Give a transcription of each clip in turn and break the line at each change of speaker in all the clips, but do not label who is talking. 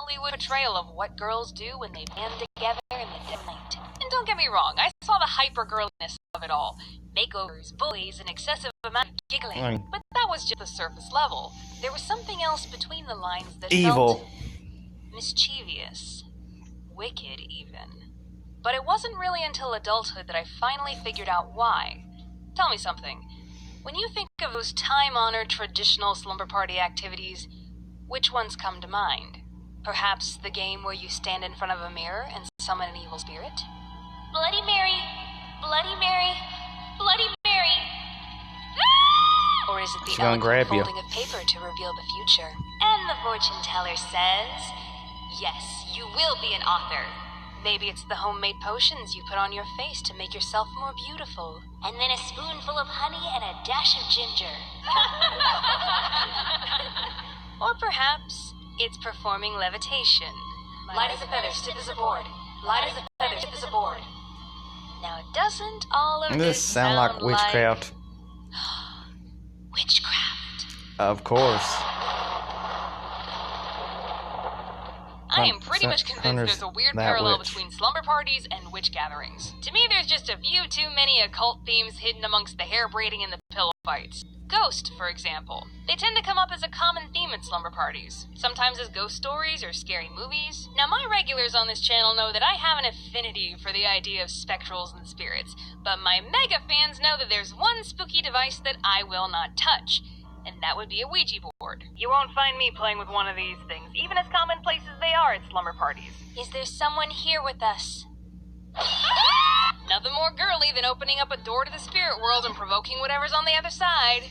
Hollywood portrayal of what girls do when they band together in the dim light. And don't get me wrong, I saw the hyper-girliness of it all. Makeovers, bullies, and excessive amount of giggling. But that was just the surface level. There was something else between the lines that felt mischievous. Wicked, even. But it wasn't really until adulthood that I finally figured out why. Tell me something. When you think of those time-honored traditional slumber party activities, which ones come to mind? Perhaps the game where you stand in front of a mirror and summon an evil spirit? Bloody Mary! Bloody Mary! Bloody Mary! Ah! Or is it the eloquent folding of paper to reveal the future? And the fortune teller says, yes, you will be an author. Maybe it's the homemade potions you put on your face to make yourself more beautiful. And then a spoonful of honey and a dash of ginger. Or perhaps it's performing levitation. Light as a feather, stiff as a board. Light as a feather, stiff as a board. Now doesn't all of this
sound like witchcraft?
Witchcraft.
Of course.
I am pretty much convinced there's a weird parallel between slumber parties and witch gatherings. To me, there's just a few too many occult themes hidden amongst the hair braiding and the pillow fights. Ghost, for example. They tend to come up as a common theme at slumber parties, sometimes as ghost stories or scary movies. Now, my regulars on this channel know that I have an affinity for the idea of spectrals and spirits, but my mega fans know that there's one spooky device that I will not touch, and that would be a Ouija board. You won't find me playing with one of these things, even as commonplace as they are at slumber parties. Is there someone here with us? Nothing more girly than opening up a door to the spirit world and provoking whatever's on the other side.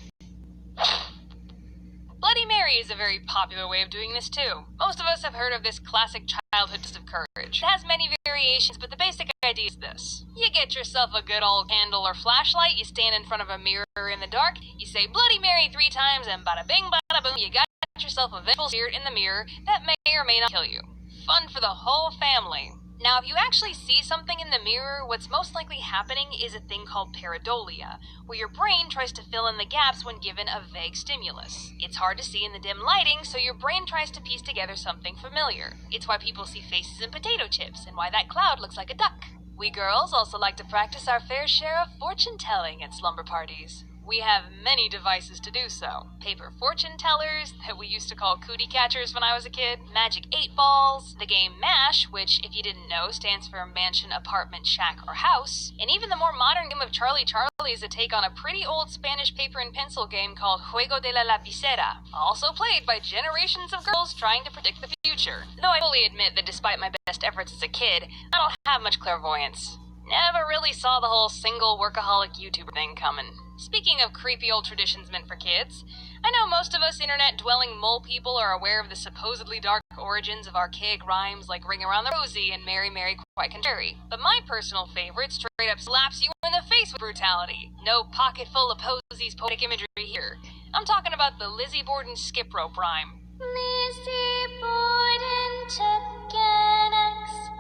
Bloody Mary is a very popular way of doing this too. Most of us have heard of this classic childhood test of courage. It has many variations, but the basic idea is this. You get yourself a good old candle or flashlight, you stand in front of a mirror in the dark, you say Bloody Mary 3 times, and bada bing bada boom, you got yourself a vengeful spirit in the mirror that may or may not kill you. Fun for the whole family. Now, if you actually see something in the mirror, what's most likely happening is a thing called pareidolia, where your brain tries to fill in the gaps when given a vague stimulus. It's hard to see in the dim lighting, so your brain tries to piece together something familiar. It's why people see faces in potato chips, and why that cloud looks like a duck. We girls also like to practice our fair share of fortune-telling at slumber parties. We have many devices to do so. Paper fortune tellers, that we used to call cootie catchers when I was a kid, magic 8 balls, the game MASH, which, if you didn't know, stands for mansion, apartment, shack, or house, and even the more modern game of Charlie Charlie is a take on a pretty old Spanish paper and pencil game called Juego de la Lapicera, also played by generations of girls trying to predict the future. Though I fully admit that despite my best efforts as a kid, I don't have much clairvoyance. Never really saw the whole single workaholic YouTuber thing coming. Speaking of creepy old traditions meant for kids, I know most of us internet-dwelling mole people are aware of the supposedly dark origins of archaic rhymes like Ring Around the Rosie and Mary, Mary, Quite Contrary. But my personal favorite straight up slaps you in the face with brutality. No pocket full of posies poetic imagery here. I'm talking about the Lizzie Borden skip rope rhyme. Lizzie Borden took an axe,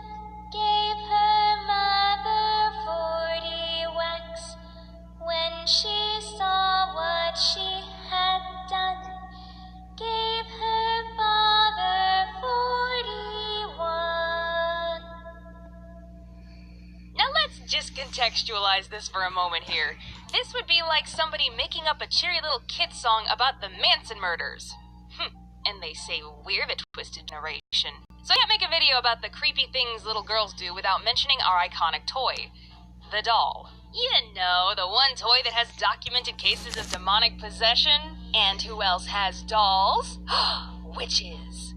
gave her mother 40 whacks. When she saw what she had done, gave her father 41. Now let's just contextualize this for a moment here. This would be like somebody making up a cheery little kid song about the Manson murders. And they say we're the twisted generation. So I can't make a video about the creepy things little girls do without mentioning our iconic toy, the doll. You know, the one toy that has documented cases of demonic possession. And who else has dolls? Witches.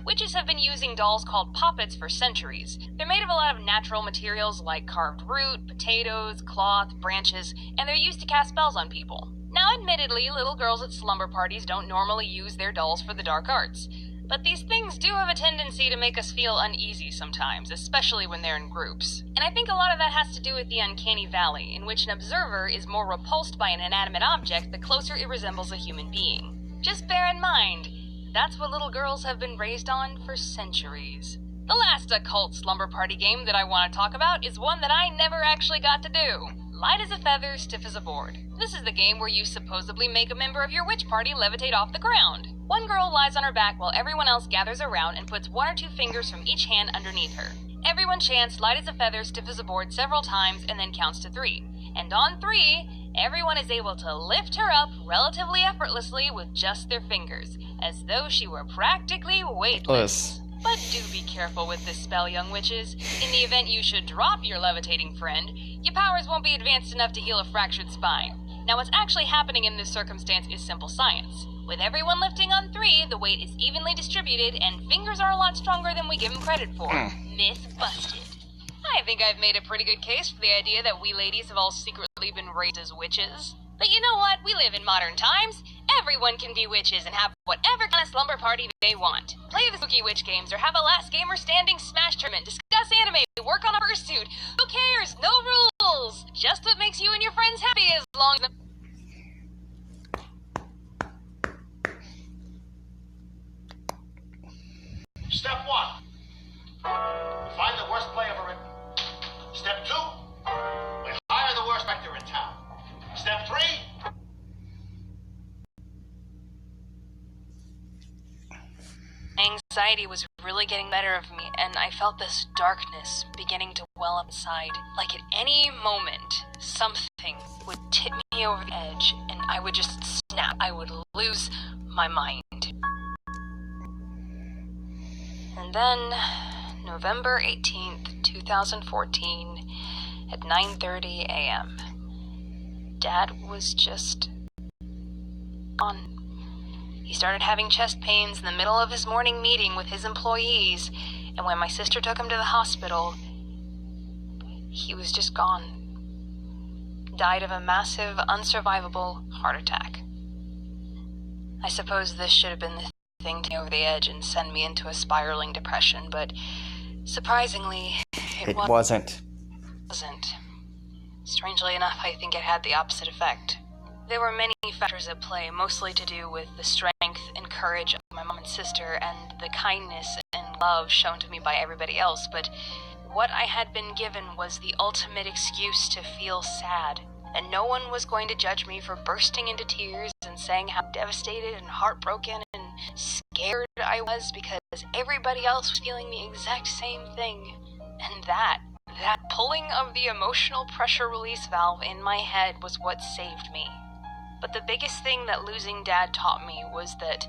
Witches have been using dolls called poppets for centuries. They're made of a lot of natural materials like carved root, potatoes, cloth, branches, and they're used to cast spells on people. Now, admittedly, little girls at slumber parties don't normally use their dolls for the dark arts. But these things do have a tendency to make us feel uneasy sometimes, especially when they're in groups. And I think a lot of that has to do with the uncanny valley, in which an observer is more repulsed by an inanimate object the closer it resembles a human being. Just bear in mind, that's what little girls have been raised on for centuries. The last occult slumber party game that I want to talk about is one that I never actually got to do. light as a feather, stiff as a board. This is the game where you supposedly make a member of your witch party levitate off the ground. One girl lies on her back while everyone else gathers around and puts 1 or 2 fingers from each hand underneath her. Everyone chants light as a feather, stiff as a board several times and then counts to 3. And on 3, everyone is able to lift her up relatively effortlessly with just their fingers, as though she were practically weightless. But do be careful with this spell, young witches. In the event you should drop your levitating friend, your powers won't be advanced enough to heal a fractured spine. Now, what's actually happening in this circumstance is simple science. With everyone lifting on 3, the weight is evenly distributed, and fingers are a lot stronger than we give them credit for. Myth busted. I think I've made a pretty good case for the idea that we ladies have all secretly been raised as witches. But you know what? We live in modern times. Everyone can be witches and have whatever kind of slumber party they want. Play the spooky witch games or have a last gamer standing smash tournament, discuss anime, work on a fursuit. Who cares? No rules. Just what makes you and your friends happy as long as...
Step 1. Find the worst play ever written. Step 2. We hire the worst actor in town. Step 3.
Anxiety was really getting better of me, and I felt this darkness beginning to well up inside. Like at any moment, something would tip me over the edge, and I would just snap. I would lose my mind. And then, November 18th, 2014, at 9:30 a.m., Dad was just gone. He started having chest pains in the middle of his morning meeting with his employees, and when my sister took him to the hospital, he was just gone. Died of a massive, unsurvivable heart attack. I suppose this should have been the thing to me over the edge and send me into a spiraling depression, but surprisingly, it wasn't. Strangely enough, I think it had the opposite effect. There were many factors at play, mostly to do with the strength and courage of my mom and sister and the kindness and love shown to me by everybody else, but what I had been given was the ultimate excuse to feel sad, and no one was going to judge me for bursting into tears and saying how devastated and heartbroken and scared I was because everybody else was feeling the exact same thing. And that pulling of the emotional pressure release valve in my head was what saved me. But the biggest thing that losing Dad taught me was that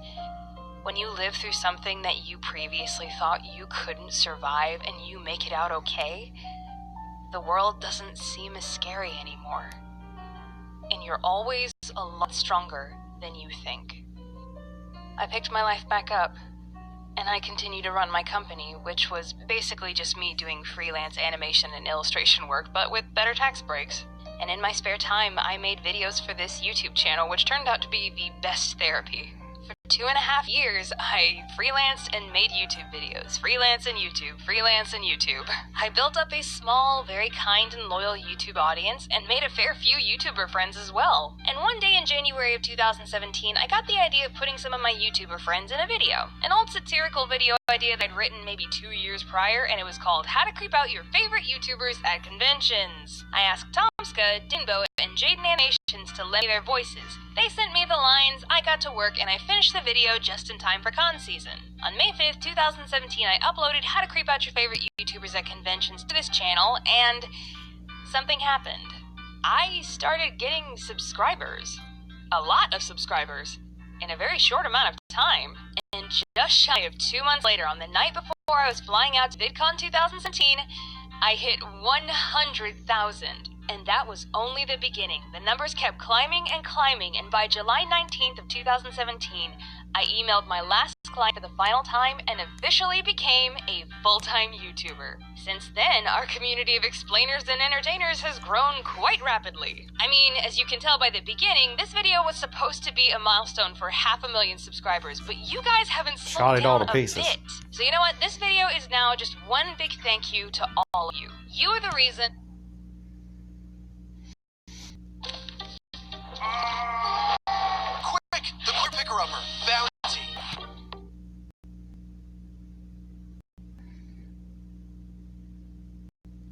when you live through something that you previously thought you couldn't survive and you make it out okay, the world doesn't seem as scary anymore. And you're always a lot stronger than you think. I picked my life back up, and I continue to run my company, which was basically just me doing freelance animation and illustration work, but with better tax breaks. And in my spare time, I made videos for this YouTube channel, which turned out to be the best therapy. For 2.5 years, I freelanced and made YouTube videos. Freelance and YouTube. I built up a small, very kind and loyal YouTube audience and made a fair few YouTuber friends as well. And one day in January of 2017, I got the idea of putting some of my YouTuber friends in a video. An old satirical video idea that I'd written maybe 2 years prior, and it was called How to Creep Out Your Favorite YouTubers at Conventions. I asked Tomska, Dinbo, and Jaden Animations to lend me their voices. They sent me the lines, I got to work, and I finished the video just in time for con season. On May 5th, 2017, I uploaded How to Creep Out Your Favorite YouTubers at Conventions to this channel, and something happened. I started getting subscribers. A lot of subscribers. In a very short amount of time. And just shy of 2 months later, on the night before I was flying out to VidCon 2017, I hit 100,000. And that was only the beginning. The numbers kept climbing and climbing, and by July 19th of 2017, I emailed my last client for the final time and officially became a full-time YouTuber. Since then, our community of explainers and entertainers has grown quite rapidly. I mean, as you can tell by the beginning, this video was supposed to be a milestone for 500,000 subscribers, but you guys haven't slowed down a bit. So you know what? This video is now just one big thank you to all of you. You are the reason...
Quick! The core picker-upper! Bounty!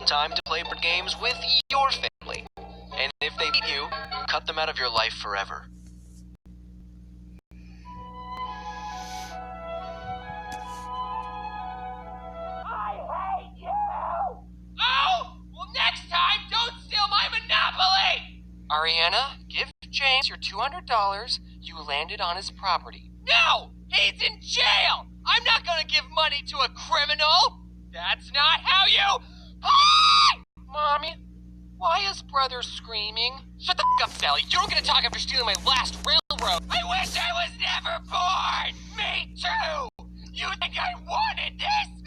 Time to play board games with your family.
they beat you, cut them out of your life forever.
I hate you! Oh! Well, next time, don't steal my Monopoly!
Ariana, give James your $200 you landed on his property.
No! He's in jail! I'm not gonna give money to a criminal! That's not how you...
Mommy, why is brother screaming?
Shut the f*** up, Sally. You don't get to talk after stealing my last railroad. I wish I was never born! Me too! You think I wanted this?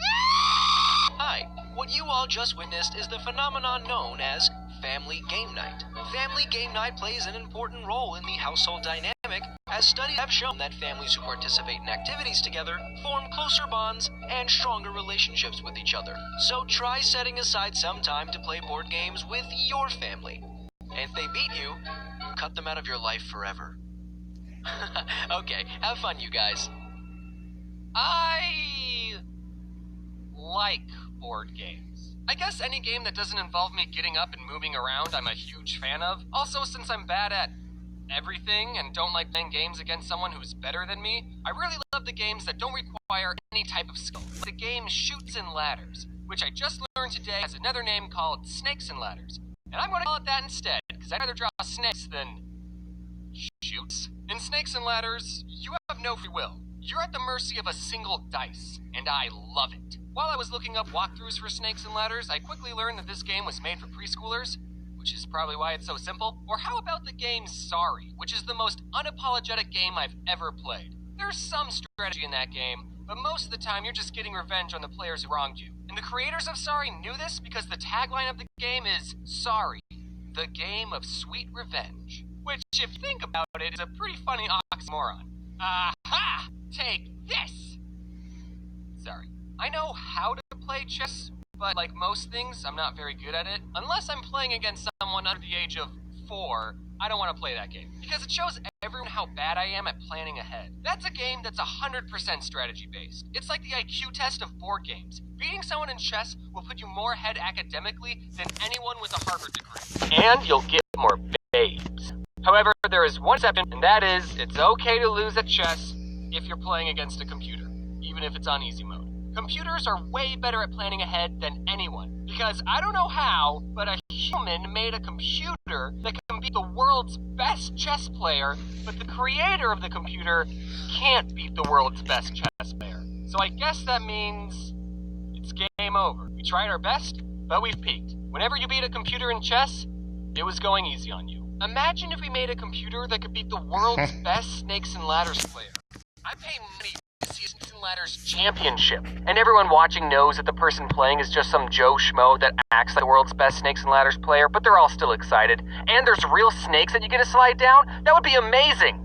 Hi, what you all just witnessed is the phenomenon known as family game night. Family game night plays an important role in the household dynamic, as studies have shown that families who participate in activities together form closer bonds and stronger relationships with each other. So try setting aside some time to play board games with your family. And if they beat you, cut them out of your life forever. Okay, have fun, you guys.
I like board games. I guess any game that doesn't involve me getting up and moving around I'm a huge fan of. Also, since I'm bad at everything and don't like playing games against someone who's better than me, I really love the games that don't require any type of skill. The game Chutes and Ladders, which I just learned today has another name called Snakes and Ladders. And I'm going to call it that instead, because I'd rather draw snakes than chutes. In Snakes and Ladders, you have no free will. You're at the mercy of a single dice, and I love it. While I was looking up walkthroughs for Snakes and Ladders, I quickly learned that this game was made for preschoolers, which is probably why it's so simple. Or how about the game Sorry, which is the most unapologetic game I've ever played. There's some strategy in that game, but most of the time you're just getting revenge on the players who wronged you. And the creators of Sorry knew this because the tagline of the game is Sorry, the game of sweet revenge. Which, if you think about it, is a pretty funny oxymoron. Aha! Take this! Sorry. I know how to play chess, but like most things, I'm not very good at it. Unless I'm playing against someone under the age of 4, I don't want to play that game. Because it shows everyone how bad I am at planning ahead. That's a game that's 100% strategy-based. It's like the IQ test of board games. Beating someone in chess will put you more ahead academically than anyone with a Harvard degree. And you'll get more babes. However, there is one exception, and that is, it's okay to lose at chess if you're playing against a computer, even if it's on easy mode. Computers are way better at planning ahead than anyone, because I don't know how, but a human made a computer that can beat the world's best chess player, but the creator of the computer can't beat the world's best chess player. So I guess that means it's game over. We tried our best, but we've peaked. Whenever you beat a computer in chess, it was going easy on you. Imagine if we made a computer that could beat the world's best Snakes and Ladders player. I pay money to see a Snakes and Ladders championship, and everyone watching knows that the person playing is just some Joe Schmo that acts like the world's best Snakes and Ladders player, but they're all still excited. And there's real snakes that you get to slide down? That would be amazing!